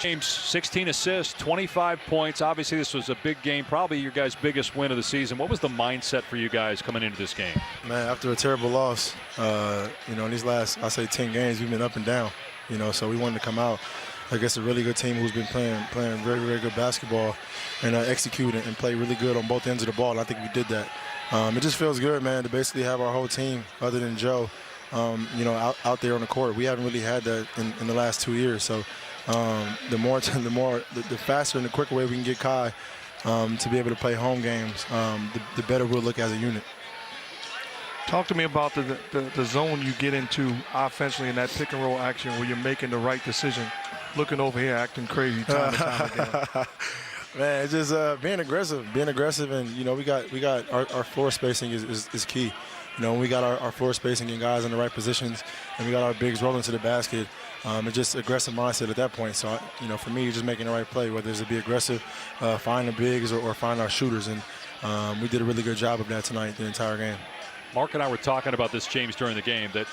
James, 16 assists, 25 points. Obviously, this was a big game, probably your guys' biggest win of the season. What was the mindset for you guys coming into this game? Man, after a terrible loss, in these last, I say 10 games, we've been up and down. So we wanted to come out against a really good team who's been playing very, very good basketball and execute and play really good on both ends of the ball. And I think we did that. It just feels good, man, to basically have our whole team, other than Joe, out there on the court. We haven't really had that in the last 2 years. So the faster and the quicker way we can get Kai to be able to play home games, the better we'll look as a unit. Talk to me about the zone you get into offensively in that pick and roll action where you're making the right decision, looking over here acting crazy time and time again. Man, it's just being aggressive, and we got our floor spacing is key. When we got our floor spacing and guys in the right positions, and we got our bigs rolling to the basket, it's just aggressive mindset at that point. So for me, just making the right play, whether it's to be aggressive, find the bigs or find our shooters, and we did a really good job of that tonight, the entire game. Mark and I were talking about this, James, during the game, that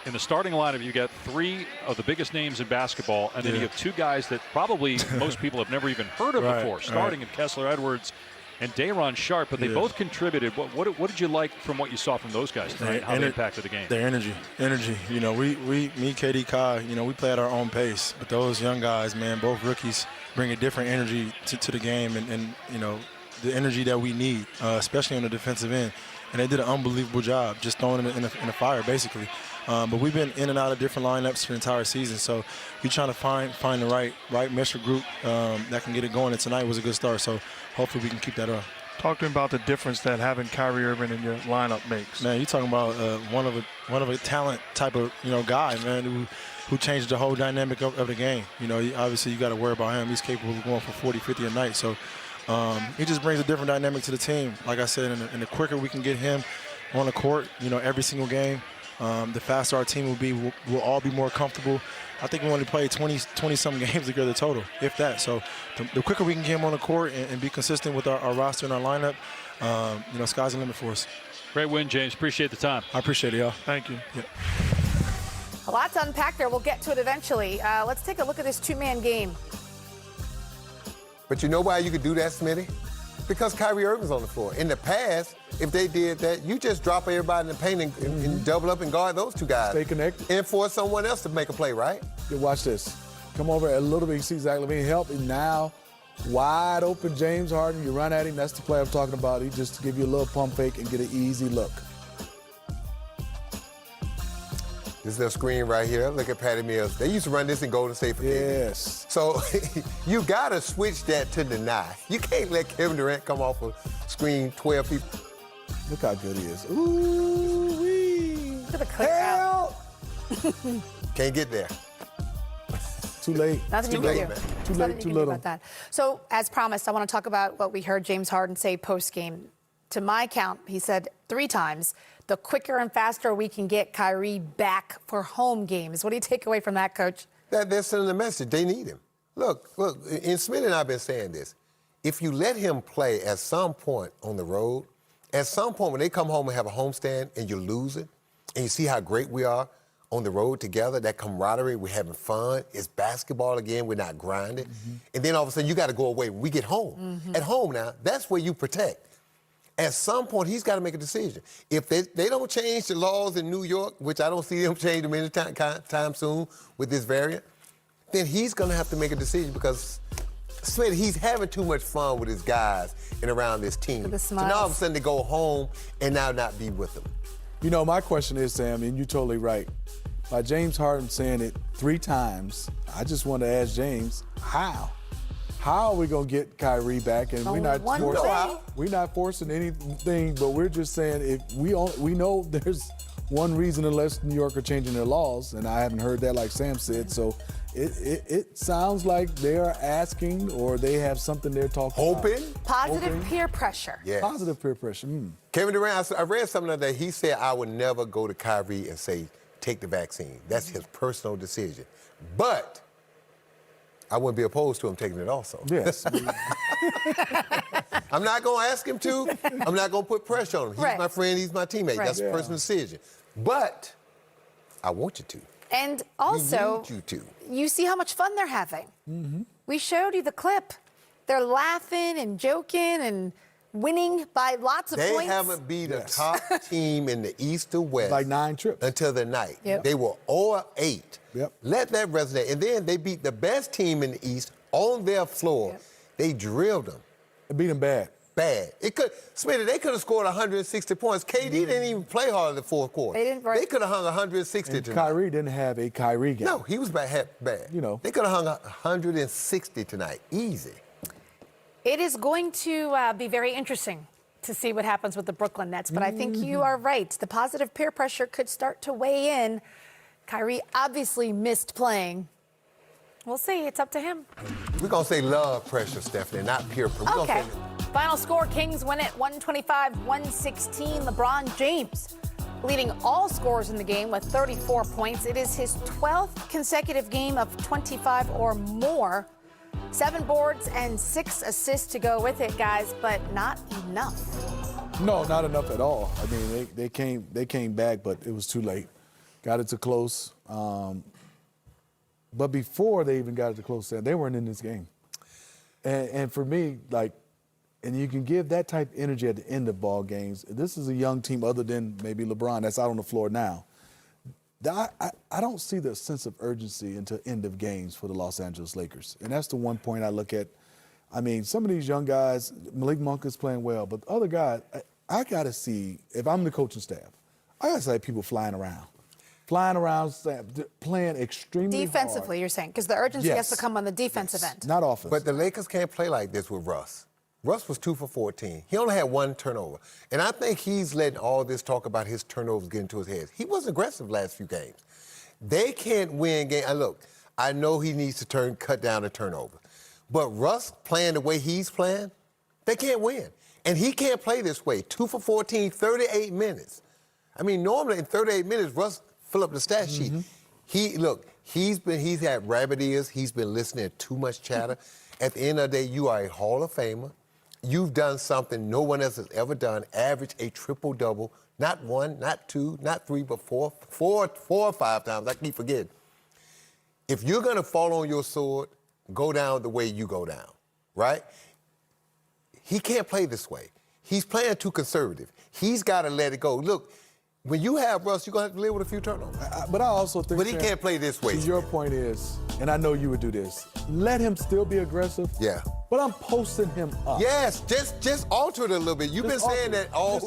in the starting lineup, you got 3 of the biggest names in basketball, and then you have 2 guys that probably most people have never even heard of before, starting in Kessler Edwards and Day'Ron Sharp, but they both contributed. What did you like from what you saw from those guys tonight, how they impacted the game? Their energy. Me, KD, Kai, we play at our own pace, but those young guys, man, both rookies, bring a different energy to the game, and the energy that we need, especially on the defensive end. And they did an unbelievable job just throwing it in the fire, basically. But we've been in and out of different lineups for the entire season, so we're trying to find the right mixture group that can get it going, and tonight was a good start, so hopefully we can keep that up. Talk to me about the difference that having Kyrie Irving in your lineup makes. Man, you're talking about one of a talent type of guy, man, who changed the whole dynamic of the game. Obviously you got to worry about him. He's capable of going for 40, 50 a night, so he just brings a different dynamic to the team. Like I said, and the quicker we can get him on the court, every single game, the faster our team will be. We'll all be more comfortable. I think we only played 20-some games together total, if that. So the quicker we can get him on the court and be consistent with our roster and our lineup, sky's the limit for us. Great win, James. Appreciate the time. I appreciate it, y'all. Thank you. Yep. A lot to unpack there. We'll get to it eventually. Let's take a look at this 2-man game. But you know why you could do that, Smitty? Because Kyrie Irving's on the floor. In the past, if they did that, you just drop everybody in the paint and double up and guard those 2 guys. Stay connected. And force someone else to make a play, right? Yeah, watch this. Come over a little bit. You see Zach LaVine help. And now, wide open James Harden. You run at him. That's the play I'm talking about. He just give you a little pump fake and get an easy look. This little screen right here. Look at Patty Mills. They used to run this in Golden State for Yes. So you got to switch that to deny. You can't let Kevin Durant come off a screen 12 people. Look how good he is. Ooh-wee. Look at the clear out. Can't get there. Too late. Nothing Too you late, can do. man. Too Nothing late, you too can do little. about that. So, as promised, I want to talk about what we heard James Harden say post-game. To my count, he said 3 times, the quicker and faster we can get Kyrie back for home games. What do you take away from that, Coach? They're sending a message. They need him. Look, and Smith and I have been saying this. If you let him play at some point on the road, at some point when they come home and have a homestand and you lose it, and you see how great we are on the road together, that camaraderie, we're having fun, it's basketball again, we're not grinding. And then all of a sudden you got to go away when we get home. At home now, that's where you protect. At some point, he's got to make a decision. If they don't change the laws in New York, which I don't see them change them anytime soon with this variant, then he's going to have to make a decision because, Smith, he's having too much fun with his guys and around this team. So now all of a sudden they go home and now not be with them. My question is, Sam, and you're totally right. By James Harden saying it 3 times, I just want to ask James, how? How are we going to get Kyrie back? And we're not forcing anything, but we're just saying if we know there's one reason unless New York are changing their laws, and I haven't heard that like Sam said. So it sounds like they are asking or they have something they're talking about. Positive peer pressure. Yes. Positive peer pressure. Kevin Durant, I read something that he said, I would never go to Kyrie and say, take the vaccine. That's his personal decision. But I wouldn't be opposed to him taking it also. Yes. I'm not going to ask him to. I'm not going to put pressure on him. He's my friend. He's my teammate. That's a personal decision. But I want you to. And also, we need you to. You see how much fun they're having. We showed you the clip. They're laughing and joking and winning by lots of They points. haven't beat a top team in the East or West Like 9 trips. until the night. Yep. They were 0-8. Yep. Let that resonate. And then they beat the best team in the East on their floor. Yep. They drilled them. They beat them bad. Bad. Smitty, they could have scored 160 points. KD didn't even play hard in the fourth quarter. They didn't, right. They could have hung 160 And tonight. Kyrie didn't have a Kyrie game. No, he was bad. You know. They could have hung 160 tonight. Easy. It is going to be very interesting to see what happens with the Brooklyn Nets. But I think you are right. The positive peer pressure could start to weigh in. Kyrie obviously missed playing. We'll see. It's up to him. We're going to say love pressure, Stephanie, not peer pressure. We're Okay. gonna say Final score, Kings win it 125-116. LeBron James leading all scorers in the game with 34 points. It is his 12th consecutive game of 25 or more. 7 boards and 6 assists to go with it, guys, but not enough. No, not enough at all. I mean, they came back, but it was too late. Got it to close. But before they even got it to close, they weren't in this game. And for me, like, and you can give that type of energy at the end of ball games. This is a young team other than maybe LeBron that's out on the floor now. I don't see the sense of urgency into end of games for the Los Angeles Lakers. And that's the one point I look at. I mean, some of these young guys, Malik Monk is playing well, but the other guys, I got to see, if I'm the coaching staff, I got to see people flying around, playing extremely Defensively, hard. you're saying, because the urgency has to Yes. come on the defensive end. Not offense. But the Lakers can't play like this with Russ. Russ was 2 for 14. He only had 1 turnover. And I think he's letting all this talk about his turnovers get into his head. He was aggressive last few games. They can't win games. And look, I know he needs to cut down the turnover. But Russ playing the way he's playing, they can't win. And he can't play this way. 2 for 14, 38 minutes. I mean, normally in 38 minutes, Russ fill up the stat sheet. He's had rabbit ears. He's been listening to too much chatter. At the end of the day, you are a Hall of Famer. You've done something no one else has ever done, average a triple-double, not 1, not 2, not 3, but 4 or 5 times. I keep forgetting. If you're going to fall on your sword, go down the way you go down, right? He can't play this way. He's playing too conservative. He's got to let it go. Look, when you have Russ, you're going to have to live with a few turnovers. But I also think... But he can't play this way. Your point is, and I know you would do this, let him still be aggressive. Yeah. But I'm posting him up. Yes, just alter it a little bit. You've been saying that all